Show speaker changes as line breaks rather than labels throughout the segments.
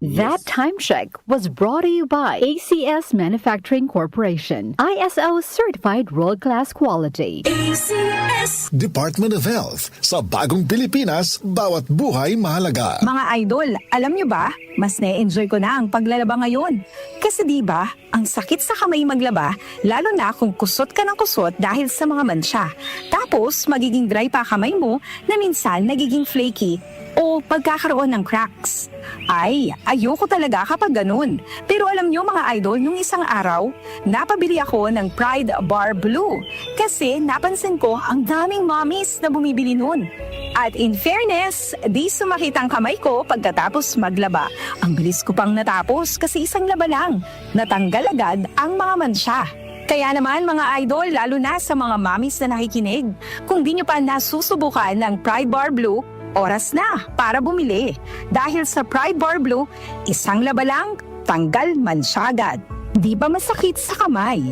That time check was brought to you by ACS Manufacturing Corporation, ISO certified world-class quality.
ACS
Department of Health. Sa bagong Pilipinas, bawat buhay mahalaga.
Mga idol, alam nyo ba, mas na-enjoy ko na ang paglalaba ngayon. Kasi di ba, ang sakit sa kamay maglaba, lalo na kung kusot ka ng kusot dahil sa mga mansya. Tapos, magiging dry pa kamay mo na minsan nagiging flaky o pagkakaroon ng cracks. Ay, ayoko talaga kapag ganun. Pero alam nyo mga idol, nung isang araw, napabili ako ng Pride Bar Blue. Kasi napansin ko ang daming mommies na bumibili nun. At in fairness, di sumakit ang kamay ko pagkatapos maglaba. Ang bilis ko pang natapos kasi isang laba lang. Natanggal agad ang mga mansya. Kaya naman mga idol, lalo na sa mga mommies na nakikinig, kung di nyo pa nasusubukan ng Pride Bar Blue, oras na para bumili. Dahil sa Pride Bar Blue, isang laba lang, tanggal mansya agad. Di ba masakit sa kamay?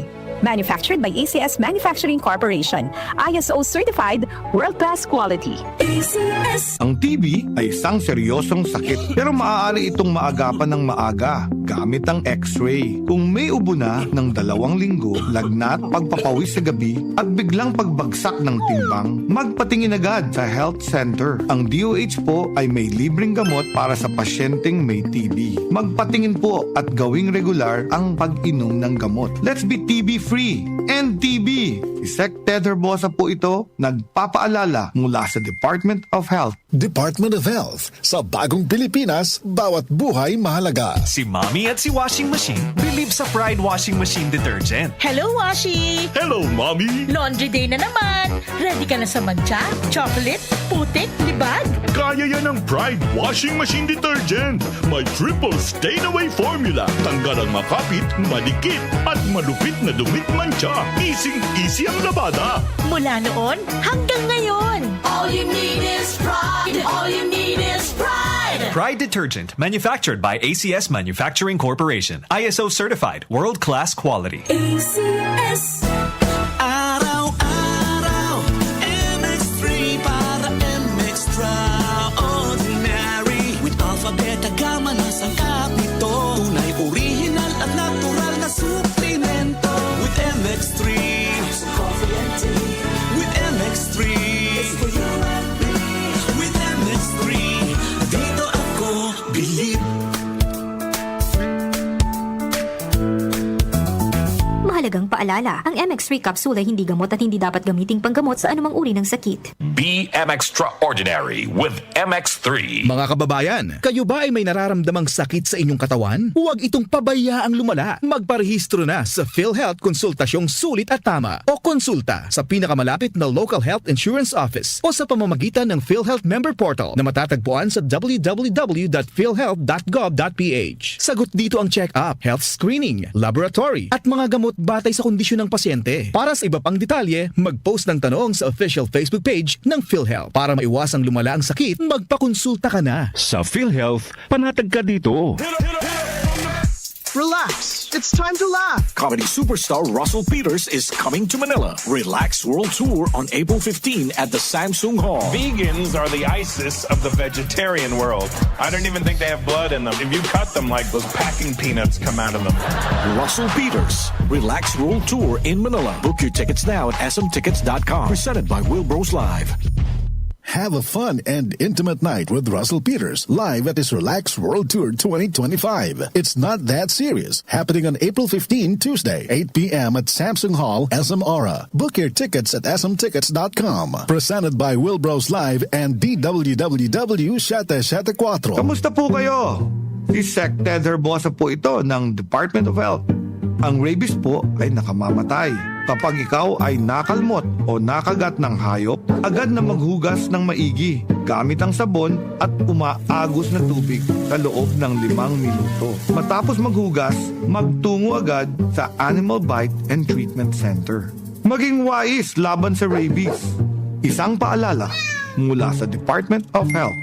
Manufactured by ACS Manufacturing Corporation, ISO certified, world-class quality.
ACS
Ang TB ay isang seryosong sakit pero maaari itong maagapan ng maaga gamit ang X-ray. Kung may ubo na ng 2 linggo, lagnat, pagpapawis sa gabi at biglang pagbagsak ng timbang, magpatingin agad sa health center. Ang DOH po ay may libreng gamot para sa pasyenteng may TB. Magpatingin po at gawing regular ang pag-inom ng gamot. Let's be TB-free and TB. Si Sec Ted Herbosa po ito, nagpapaalala mula sa Department of Health.
Department of Health. Sa bagong Pilipinas, bawat buhay mahalaga.
Si Mommy at si Washing Machine believe sa Pride Washing Machine Detergent.
Hello, Washi!
Hello, Mommy!
Laundry day na naman! Ready ka na sa mancha, chocolate, putik, libag?
Kaya yan ang Pride Washing Machine Detergent. May triple stain-away formula. Tanggal ang makapit, malikit, at malupit na dumit mancha. Easy ang labada.
Mula noon hanggang ngayon.
All you need is pride. All you need is pride.
Pride Detergent, manufactured by ACS Manufacturing Corporation. ISO certified, world-class quality.
ACS
Araw-araw, MX3 para MX-Traordinary. With Alpha, Beta, Gamma na sangkap nito. Tunay, original at natural na suplemento. With MX3,
coffee and tea.
with MX3,
It's for you and me.
with MX3, dito ako believe.
Mahalagang paalala, ang MX3 capsule ay hindi gamot at hindi dapat gamiting panggamot sa anumang uri ng sakit.
Be Extraordinary with MX3.
Mga kababayan, kayo ba ay may nararamdamang sakit sa inyong katawan? Huwag itong pabayaang lumala. Magparehistro na sa PhilHealth Konsultasyong Sulit at Tama o konsulta sa pinakamalapit na local health insurance office o sa pamamagitan ng PhilHealth Member Portal na matatagpuan sa www.philhealth.gov.ph. Sagot dito ang check-up, health screening, laboratory at mga gamot batay sa kondisyon ng pasyente. Para sa iba pang detalye, mag-post ng tanong sa official Facebook page ng PhilHealth. Para maiwasang lumala ang sakit, magpakonsulta ka na.
Sa PhilHealth, panatag ka dito.
Relax, it's time to laugh.
Comedy superstar Russell Peters is coming to Manila. Relax World Tour on April 15 at the Samsung Hall.
Vegans are the ISIS of the vegetarian world. I don't even think they have blood in them. If you cut them, like those packing peanuts come out of them.
Russell Peters, Relax World Tour in Manila. Book your tickets now at smtickets.com. Presented by Wilbros Live.
Have a fun and intimate night with Russell Peters live at his Relax World Tour 2025. It's not that serious. Happening on April 15, Tuesday, 8 p.m. at Samsung Hall, SM Aura. Book your tickets at smtickets.com. Presented by Wilbros Live and DWWW 774.
Kamusta po kayo? Si Sec Ted Herbosa po ito ng Department of Health. Ang rabies po ay nakamamatay. Kapag ikaw ay nakalmot o nakagat ng hayop, agad na maghugas ng maigi gamit ang sabon at umaagos na tubig sa loob ng 5 minuto. Matapos maghugas, magtungo agad sa Animal Bite and Treatment Center. Maging wais laban sa rabies. Isang paalala mula sa Department of Health.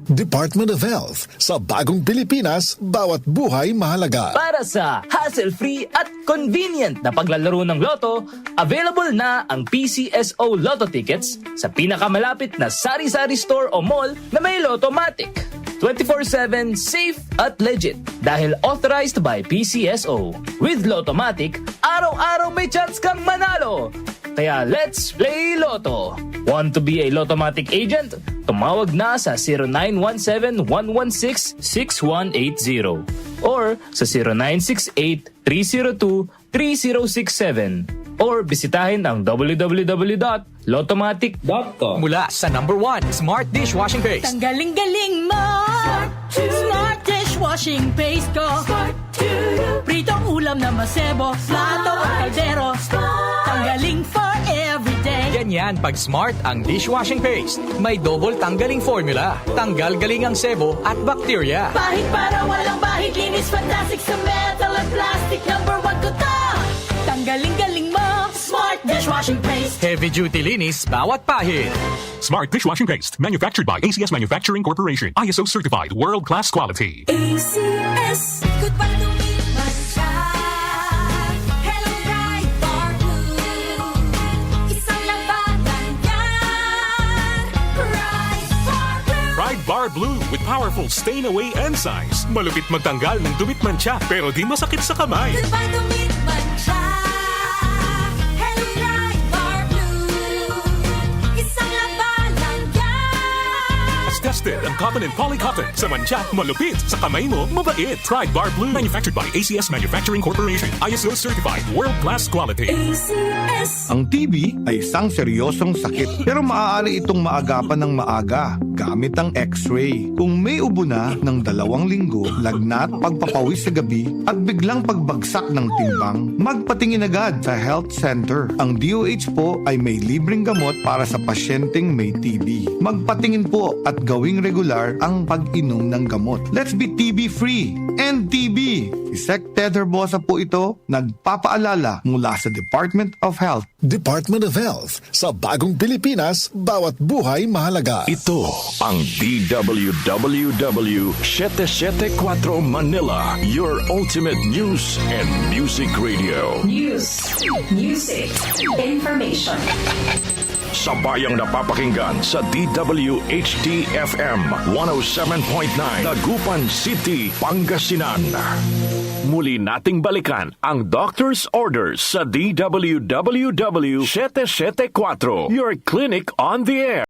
Department of Health. Sa bagong Pilipinas, bawat buhay mahalaga.
Para sa hassle-free at convenient na paglalaro ng loto, available na ang PCSO Lotto tickets sa pinakamalapit na sari-sari store o mall na may Lottomatic. 24/7 safe at legit dahil authorized by PCSO. With Lotomatic, araw-araw may chance kang manalo. Kaya let's play Lotto. Want to be a Lotomatic agent? Tumawag na sa 0917-116-6180 or sa 0968-302-3067 or bisitahin ang www.lotomatic.com.
Mula sa #1 Smart Dishwashing Paste.
Tanggaling-galing mo! Smart dishwashing paste ko. Pritong ulam na masebo, plato o kaldero. Tanggaling for everyday.
Ganyan pag Smart ang dishwashing paste. May double tanggaling formula. Tanggal galing ang sebo at bakterya.
Bahid para walang bahid, linis fantastic sa metal at plastic. #1 ko to. Tanggaling-galing mo, Smart dishwashing paste.
Heavy duty linis bawat pahid.
Smart Dishwashing Paste, manufactured by ACS Manufacturing Corporation. ISO certified, world-class quality.
ACS, good pa lumipas siya. Hello, Pride Bar Blue. Isang labanan yan. Pride Bar Blue.
Pride Bar Blue with powerful stain-away enzymes. Malupit magtanggal ng dumit mancha, pero di masakit sa kamay.
Good pa lumipas siya. Hello, Pride Bar Blue. Isang labanan yan.
As tested ang cotton and polycotton. Sa mancha, malupit. Sa kamay mo, mabait. Pride Bar Blue, manufactured by ACS Manufacturing Corporation. ISO certified, world-class quality.
ACS.
Ang TB ay isang seryosong sakit pero maaari itong maagapan ng maaga gamit ang X-ray. Kung may ubo na ng 2 linggo, lagnat, pagpapawis sa gabi at biglang pagbagsak ng timbang, magpatingin agad sa health center. Ang DOH po ay may libreng gamot para sa pasyenteng may TB. Magpatingin po at gawing regular ang pag-inom ng gamot. Let's be TB-free and TB. Si Sec. Ted Herbosa po ito, nagpapaalala mula sa Department of Health.
Department of Health. Sa bagong Pilipinas, bawat buhay mahalaga.
Ito ang DWWW 774 Manila, your ultimate news and music radio.
News, music, information.
Sa bayang napapakinggan sa DWHT-FM 107.9 Dagupan City, Pangasinan. Muli nating balikan ang Doctor's Orders sa DWWW 774, your clinic on the air.